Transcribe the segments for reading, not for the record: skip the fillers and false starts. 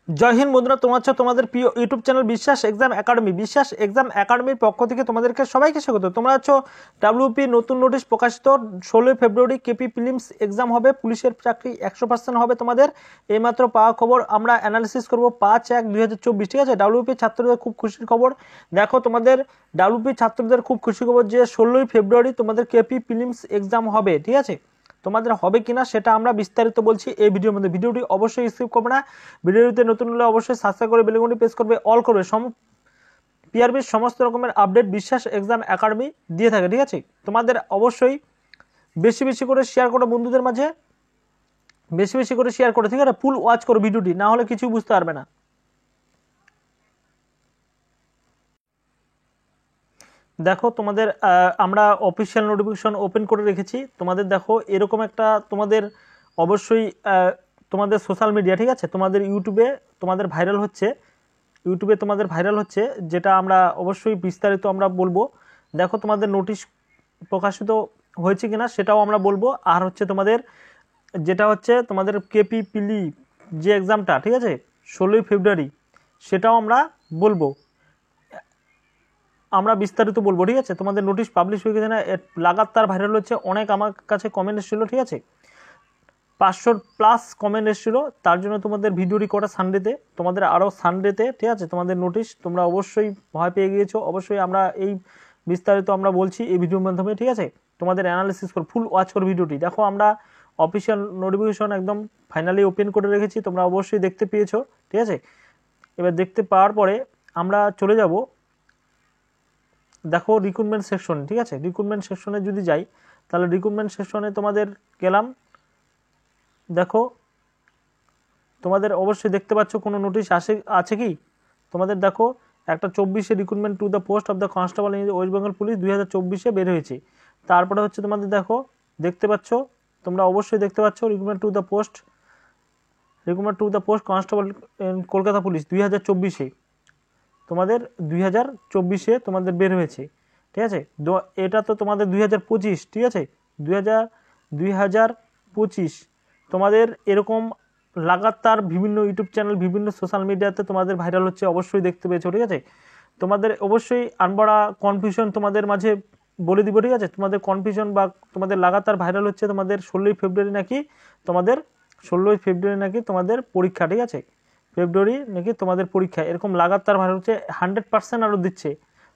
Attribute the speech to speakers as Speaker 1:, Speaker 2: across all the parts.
Speaker 1: জয় হিন্দ বন্ধুরা, তোমরা হচ্ছে তোমাদের প্রিয় ইউটিউব চ্যানেল বিশ্বাস এক্সাম একাডেমি। বিশ্বাস এক্সাম একাডেমির পক্ষ থেকে তোমাদেরকে সবাইকে স্বাগত। তোমরা হচ্ছে ডাব্লিউপি নতুন নোটিশ প্রকাশিত 16 ফেব্রুয়ারি কেপি প্রিলিমস এক্সাম হবে, পুলিশের চাকরি 100% হবে তোমাদের। এইমাত্র পাওয়া খবর আমরা অ্যানালিসিস করবো 5/1/2024। ঠিক আছে, ডাব্লিউপি ছাত্রদের খুব খুশির খবর। দেখো তোমাদের ডাব্লিউপি ছাত্রদের খুব খুশির খবর যে 16 ফেব্রুয়ারি তোমাদের কেপি প্রিলিমস এক্সাম হবে। ঠিক আছে, তোমাদের হবে কিনা সেটা আমরা বিস্তারিত বলছি এই ভিডিওর মধ্যে। ভিডিওটি অবশ্যই স্কিপ করবে না। ভিডিওতে নতুন হলে অবশ্যই সাবস্ক্রাইব করে বেল আইকনটি প্রেস করবে, অল করবে। পিআরবির সমস্ত রকমের আপডেট বিশ্বাস এক্সাম একাডেমি দিয়ে থাকে। ঠিক আছে, তোমাদের অবশ্যই বেশি বেশি করে শেয়ার করো বন্ধুদের মাঝে, বেশি বেশি করে শেয়ার করো। ঠিক আছে, ফুল ওয়াচ করো ভিডিওটি, না হলে কিছু বুঝতে পারবে না। দেখো তোমাদের আমরা অফিসিয়াল নোটিফিকেশন ওপেন করে রেখেছি। তোমাদের দেখো এরকম একটা তোমাদের অবশ্যই তোমাদের সোশ্যাল মিডিয়া, ঠিক আছে, তোমাদের ইউটিউবে তোমাদের ভাইরাল হচ্ছে, ইউটিউবে তোমাদের ভাইরাল হচ্ছে, যেটা আমরা অবশ্যই বিস্তারিত আমরা বলবো। দেখো তোমাদের নোটিশ প্রকাশিত হয়েছে কিনা সেটাও আমরা বলবো। আর হচ্ছে তোমাদের যেটা হচ্ছে তোমাদের কেপি পিলি যে এক্সামটা, ঠিক আছে, 16 ফেব্রুয়ারি, সেটাও আমরা বলবো, আমরা বিস্তারিত বলবো। ঠিক আছে, তোমাদের নোটিশ পাবলিশ হয়ে গেছে না, লাগাতার ভাইরাল হচ্ছে। অনেক আমার কাছে কমেন্ট এসেছিল, ঠিক আছে, 500+ কমেন্ট এসেছিল। তার জন্য তোমাদের ভিডিওটি করা সানডেতে, তোমাদের আরও সানডেতে, ঠিক আছে, তোমাদের নোটিশ তোমরা অবশ্যই ভয় পেয়ে গিয়েছো। অবশ্যই আমরা এই বিস্তারিত আমরা বলছি এই ভিডিওর মাধ্যমে। ঠিক আছে, তোমাদের অ্যানালিসিস করো, ফুল ওয়াচ করো ভিডিওটি। দেখো আমরা অফিসিয়াল নোটিফিকেশন একদম ফাইনালি ওপেন করে রেখেছি, তোমরা অবশ্যই দেখতে পেয়েছো। ঠিক আছে, এবার দেখতে পাওয়ার পরে আমরা চলে যাব, দেখো রিক্রুটমেন্ট সেকশন। ঠিক আছে, রিক্রুটমেন্ট সেকশনে যদি যাই তাহলে রিক্রুটমেন্ট সেকশনে তোমাদের গেলাম। দেখো তোমাদের অবশ্যই দেখতে পাচ্ছ কোনো নোটিশ আছে কি তোমাদের। দেখো একটা 24-এ recruitment to the post of the constable in West Bengal police 2024-এ বের হয়েছে। তারপরে হচ্ছে তোমাদের দেখো দেখতে পাচ্ছ, তোমরা অবশ্যই দেখতে পাচ্ছ recruitment to the post constable Kolkata police 2024-এ তোমাদের 2024-এ তোমাদের বের হয়েছে। ঠিক আছে, এটা তো তোমাদের 2025, ঠিক আছে, 2025 তোমাদের এরকম লাগাতার বিভিন্ন ইউটিউব চ্যানেল বিভিন্ন সোশ্যাল মিডিয়াতে তোমাদের ভাইরাল হচ্ছে, অবশ্যই দেখতে পেয়েছো। ঠিক আছে, তোমাদের অবশ্যই আনবড়া কনফিউশন তোমাদের মাঝে বলে দিব। ঠিক আছে, তোমাদের কনফিউশন বা তোমাদের লাগাতার ভাইরাল হচ্ছে তোমাদের 16 ফেব্রুয়ারি নাকি তোমাদের পরীক্ষা। ঠিক আছে, ফেব্রুয়ারি নাকি তোমাদের পরীক্ষা, এরকম লাগাতার ভাইরাল হচ্ছে। 100% আরও দিচ্ছে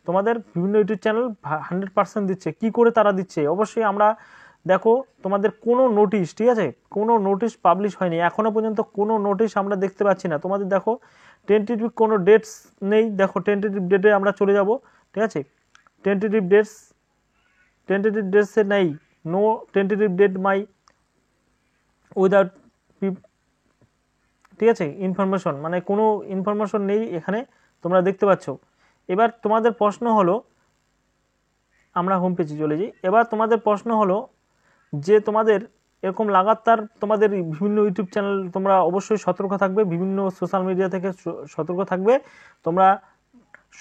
Speaker 1: তোমাদের বিভিন্ন ইউটিউব চ্যানেল, 100% দিচ্ছে। কি করে তারা দিচ্ছে অবশ্যই আমরা দেখো, তোমাদের কোনো নোটিশ, ঠিক আছে, কোনো নোটিশ পাবলিশ হয়নি এখনো পর্যন্ত, কোনো নোটিশ আমরা দেখতে পাচ্ছি না। তোমাদের দেখো টেন্টেটিভ কোনো ডেটস নেই। দেখো টেন্টেটিভ ডেটে আমরা চলে যাব। ঠিক আছে, টেন্টেটিভ ডেটসে নেই, নো টেন্টেটিভ ডেট মাই উইদাউট, ঠিক আছে, ইনফরমেশন, মানে কোনো ইনফরমেশন নেই এখানে, তোমরা দেখতে পাচ্ছ। এবার তোমাদের প্রশ্ন হলো, আমরা হোম পেজে চলে যাই। এবার তোমাদের প্রশ্ন হলো যে তোমাদের এরকম লাগাতার তোমাদের বিভিন্ন ইউটিউব চ্যানেল, তোমরা অবশ্যই সতর্ক থাকবে, বিভিন্ন সোশ্যাল মিডিয়া থেকে সতর্ক থাকবে। তোমরা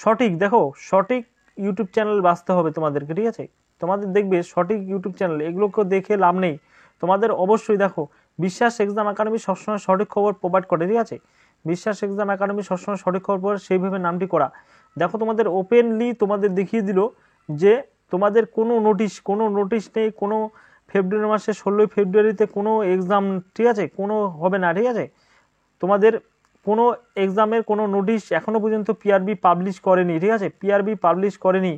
Speaker 1: সঠিক দেখো, সঠিক ইউটিউব চ্যানেল বাছতে হবে তোমাদেরকে। ঠিক আছে, তোমাদের দেখবে সঠিক ইউটিউব চ্যানেল, এগুলোকে দেখে লাভ নেই। তোমাদের অবশ্যই দেখো বিশ্বাস এক্সাম একাডেমি সবসময় সঠিক খবর প্রোভাইড করে। ঠিক আছে, বিশ্বাস এক্সাম একাডেমি সবসময় সঠিক খবর পড়ে, সেইভাবে নামটি করা। দেখো তোমাদের ওপেনলি তোমাদের দেখিয়ে দিল যে তোমাদের কোনো নোটিশ নেই, কোনো ফেব্রুয়ারি মাসে 16 ফেব্রুয়ারিতে কোনো এক্সাম, ঠিক আছে, কোনো হবে না। ঠিক আছে, তোমাদের কোনো এক্সামের কোনো নোটিশ এখনও পর্যন্ত পিআরবি পাবলিশ করেনি। ঠিক আছে, পিআরবি পাবলিশ করেনি,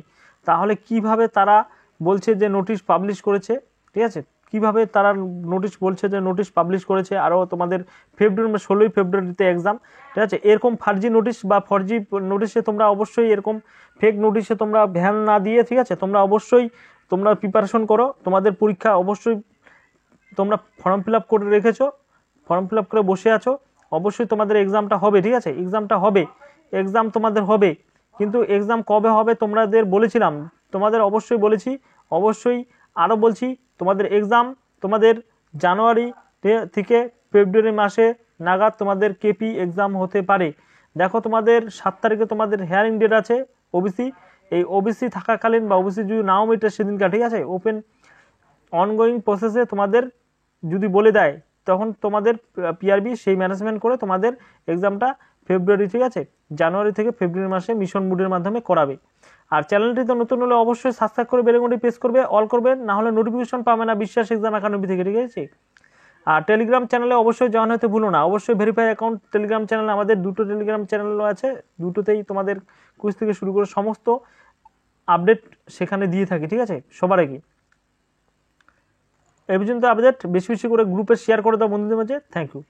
Speaker 1: তাহলে কিভাবে তারা বলছে যে নোটিশ পাবলিশ করেছে? ঠিক আছে, কিভাবে তারা নোটিশ বলছে যে নোটিশ পাবলিশ করেছে? আরও তোমাদের ফেব্রুয়ারি 16 ফেব্রুয়ারিতে এক্সাম। ঠিক আছে, এরকম ফার্জি নোটিশ বা ফর্জি নোটিশে তোমরা অবশ্যই, এরকম ফেক নোটিশে তোমরা ধ্যান না দিয়ে, ঠিক আছে, তোমরা অবশ্যই তোমরা প্রিপারেশন করো। তোমাদের পরীক্ষা অবশ্যই তোমরা ফর্ম ফিল আপ করে রেখেছো, ফর্ম ফিল আপ করে বসে আছো, অবশ্যই তোমাদের এক্সামটা হবে। ঠিক আছে, এক্সামটা হবে, এক্সাম তোমাদের হবে। কিন্তু এক্সাম কবে হবে তোমাদের বলেছিলাম, তোমাদের অবশ্যই বলেছি, অবশ্যই আরও বলছি, তোমাদের এক্সাম তোমাদের জানুয়ারি থেকে ফেব্রুয়ারি মাসে নাগাদ তোমাদের কেপি এক্সাম হতে পারে। দেখো তোমাদের 7 তারিখে তোমাদের হিয়ারিং ডেট আছে ওবিসি। এই ওবিসি থাকাকালীন বা ওবিসি যদি নাও মেটে সেদিনকার, ঠিক আছে, ওপেন অনগোয়িং প্রসেসে তোমাদের যদি বলে দেয় তখন তোমাদের পিআরবি সেই ম্যানেজমেন্ট করে তোমাদের এক্সামটা ফেব্রুয়ারি, ঠিক আছে, জানুয়ারি থেকে ফেব্রুয়ারি মাসে মিশন মোডের মাধ্যমে করাবে। আর চ্যানেলটিতে নতুন হলে অবশ্যই সাবস্ক্রাইব করে বেল আইকনটি প্রেস করবে, অল করবে, না হলে নোটিফিকেশন পাবে না বিশ্বাস এক্সাম একাডেমি থেকে, ঠিক আছে। আর টেলিগ্রাম চ্যানেলে অবশ্যই জয়েন হতে ভুলো না, অবশ্যই ভেরিফাই অ্যাকাউন্ট টেলিগ্রাম চ্যানেলে, আমাদের দুটো টেলিগ্রাম চ্যানেলও আছে, দুটোতেই তোমাদের কুইজ থেকে শুরু করে সমস্ত আপডেট সেখানে দিয়ে থাকি, ঠিক আছে, সবার আগে। এই পর্যন্ত আপডেট বেশি বেশি করে গ্রুপে শেয়ার করে দাও বন্ধুদের মাঝে। Thank you.